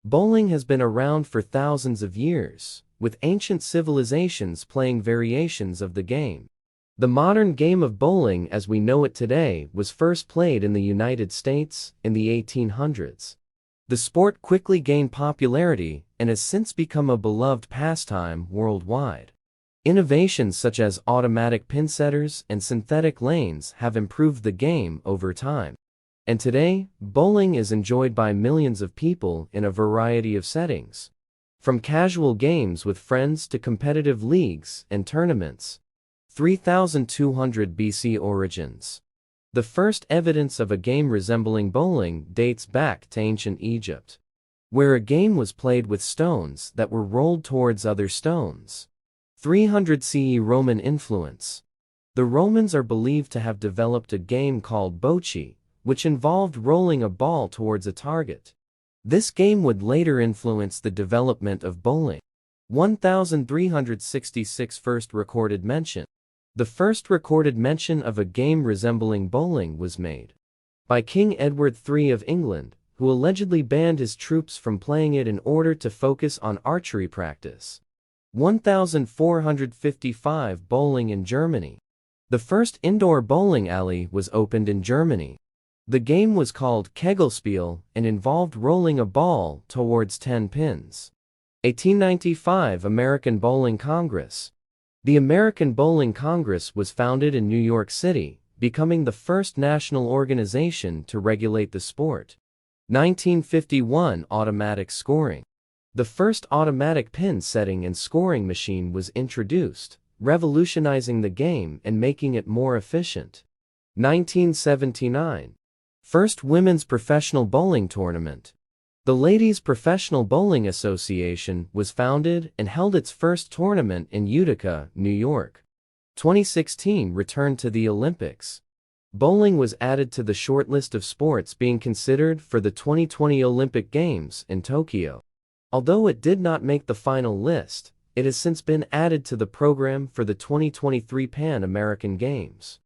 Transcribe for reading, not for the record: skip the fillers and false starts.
Bowling has been around for thousands of years, with ancient civilizations playing variations of the game. The modern game of bowling as we know it today was first played in the United States in the 1800s. The sport quickly gained popularity and has since become a beloved pastime worldwide. Innovations such as automatic pin setters and synthetic lanes have improved the game over time. And today, bowling is enjoyed by millions of people in a variety of settings. From casual games with friends to competitive leagues and tournaments. 3200 BC origins. The first evidence of a game resembling bowling dates back to ancient Egypt, where a game was played with stones that were rolled towards other stones. 300 CE Roman influence. The Romans are believed to have developed a game called bocce, which involved rolling a ball towards a target. This game would later influence the development of bowling. 1366 First recorded mention. The first recorded mention of a game resembling bowling was made by King Edward III of England, who allegedly banned his troops from playing it in order to focus on archery practice. 1455 Bowling in Germany. The first indoor bowling alley was opened in Germany. The game was called Kegelspiel and involved rolling a ball towards 10 pins. 1895 American Bowling Congress. The American Bowling Congress was founded in New York City, becoming the first national organization to regulate the sport. 1951 Automatic scoring. The first automatic pin setting and scoring machine was introduced, revolutionizing the game and making it more efficient. 1979. First Women's Professional Bowling Tournament. The Ladies Professional Bowling Association was founded and held its first tournament in Utica, New York. 2016 returned to the Olympics. Bowling was added to the short list of sports being considered for the 2020 Olympic Games in Tokyo. Although it did not make the final list, it has since been added to the program for the 2023 Pan American Games.